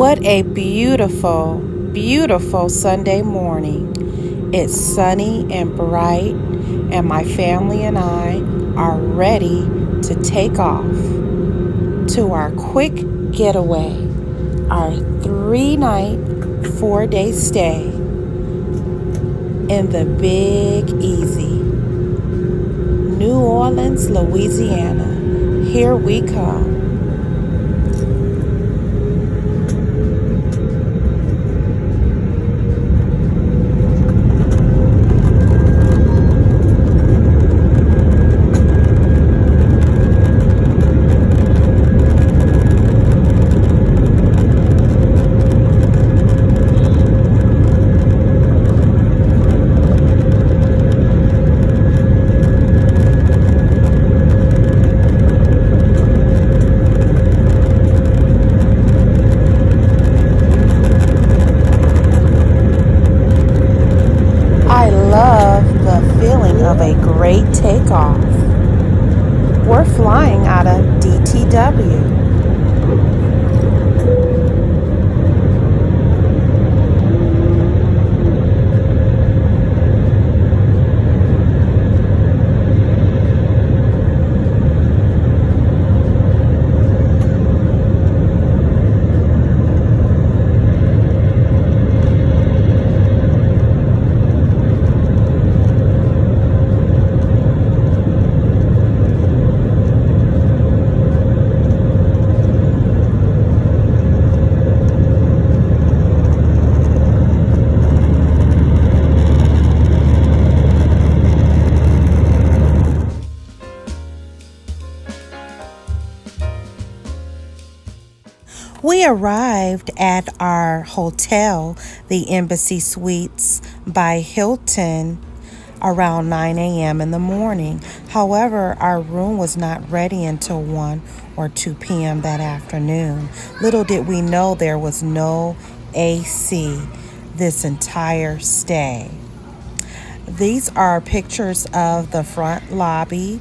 What a beautiful, beautiful Sunday morning. It's sunny and bright, and my family and I are ready to take off to our quick getaway, our 3-night, 4-day stay in the Big Easy, New Orleans, Louisiana. Here we come. I love the feeling of a great takeoff. We're flying out of DTW. We arrived at our hotel, the Embassy Suites by Hilton, around 9 a.m. in the morning. However, our room was not ready until 1 or 2 p.m. that afternoon. Little did we know there was no AC this entire stay. These are pictures of the front lobby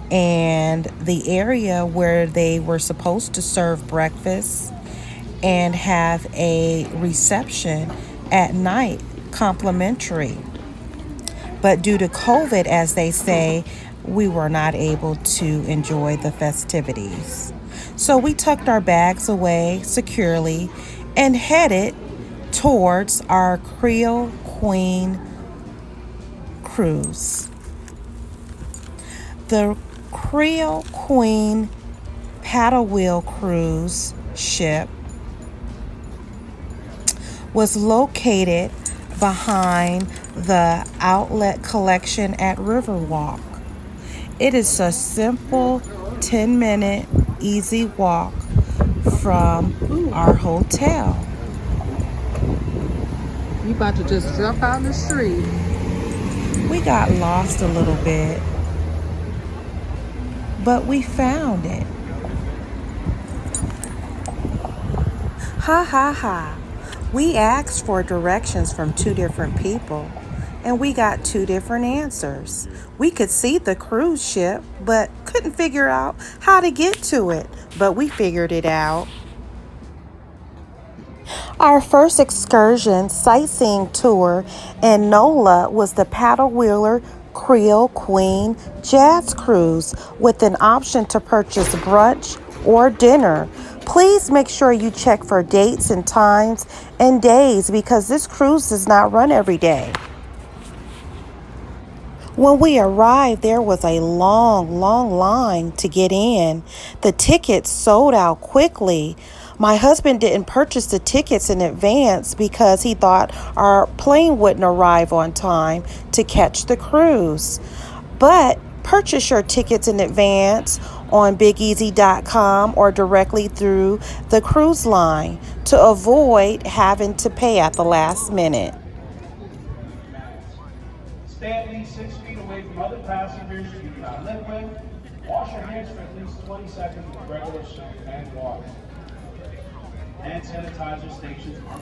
and the area where they were supposed to serve breakfast and have a reception at night, complimentary. But due to COVID, as they say, we were not able to enjoy the festivities. So we tucked our bags away securely and headed towards our Creole Queen Cruise. The Creole Queen Paddlewheeler cruise ship was located behind the outlet collection at Riverwalk. It is a simple 10-minute easy walk from our hotel. You about to just jump out in the street. We got lost a little bit, but we found it. Ha ha ha. We asked for directions from 2 different people, and we got 2 different answers. We could see the cruise ship, but couldn't figure out how to get to it, but we figured it out. Our first excursion sightseeing tour in NOLA was the Paddlewheeler Creole Queen Jazz Cruise with an option to purchase brunch or dinner. Please make sure you check for dates and times and days because this cruise does not run every day. When we arrived, there was a long line to get in. The tickets sold out quickly. My husband didn't purchase the tickets in advance because he thought our plane wouldn't arrive on time to catch the cruise. But purchase your tickets in advance on bigeasy.com or directly through the cruise line to avoid having to pay at the last minute. Stay at least 6 feet away from other passengers you do not live with. Wash your hands for at least 20 seconds with regular soap and water. Hand sanitizer stations are.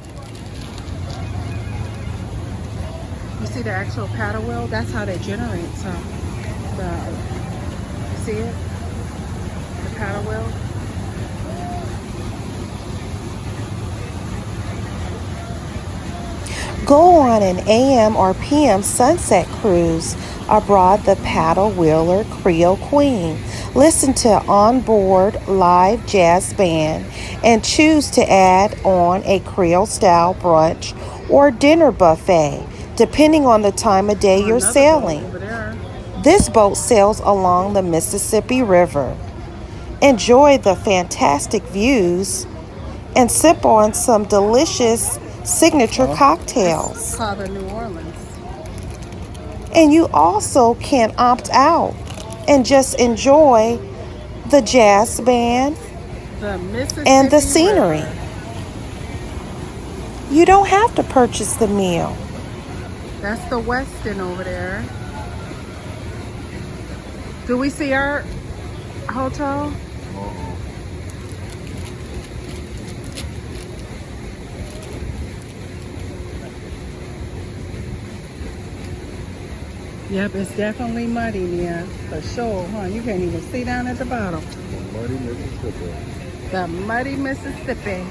You see the actual paddle wheel? That's how they generate some. You see it? The paddle wheel. Go on an AM or PM sunset cruise aboard the Paddlewheeler Creole Queen. Listen to onboard live jazz band and choose to add on a Creole style brunch or dinner buffet, depending on the time of day you're Another boat sailing. over there. This boat sails along the Mississippi River. Enjoy the fantastic views and sip on some delicious signature cocktails. Called the New Orleans. And you also can opt out and just enjoy the jazz band The Mississippi and the scenery. River. You don't have to purchase the meal. That's the Westin over there. Do we see our hotel? Yep, it's definitely muddy, Nia, for sure, huh? You can't even see down at the bottom. Muddy Mississippi. The muddy Mississippi.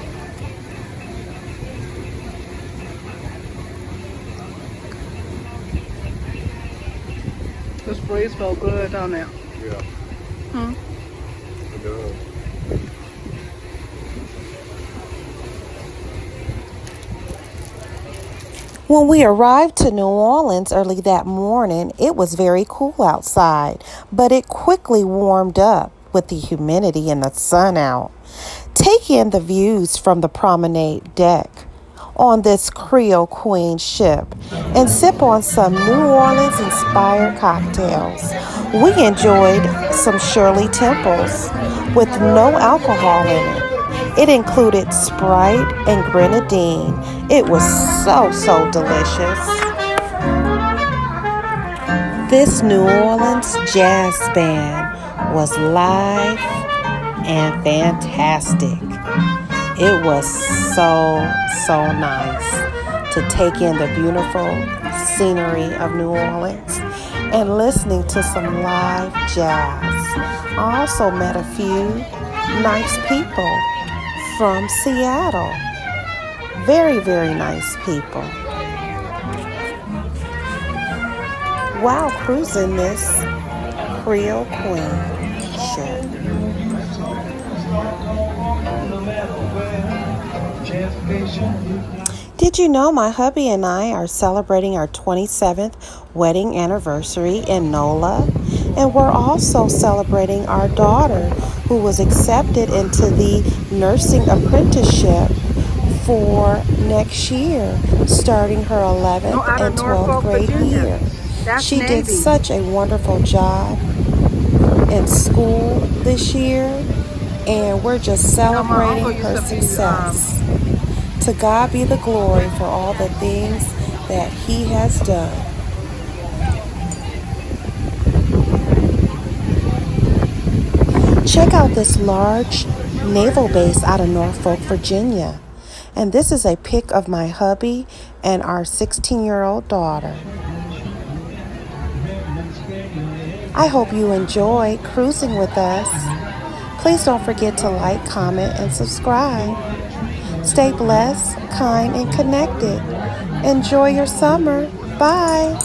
This breeze felt good, don't it? Yeah, Hmm? it does. When we arrived to New Orleans early that morning, it was very cool outside, but it quickly warmed up with the humidity and the sun out. Take in the views from the promenade deck on this Creole Queen ship and sip on some New Orleans inspired cocktails. We enjoyed some Shirley Temples with no alcohol in it. It included Sprite and grenadine. It was so delicious. This New Orleans jazz band was live and fantastic. It was so nice to take in the beautiful scenery of New Orleans and listening to some live jazz. I also met a few nice people from Seattle. Very nice people. While cruising this Creole Queen ship. Did you know my hubby and I are celebrating our 27th wedding anniversary in NOLA? And we're also celebrating our daughter who was accepted into the nursing apprenticeship for next year, starting her 11th and 12th grade year. She did such a wonderful job in school this year, and we're just celebrating her success. To God be the glory for all the things that He has done. Check out this large naval base out of Norfolk, Virginia. And this is a pic of my hubby and our 16-year-old daughter. I hope you enjoy cruising with us. Please don't forget to like, comment, and subscribe. Stay blessed, kind, and connected. Enjoy your summer. Bye.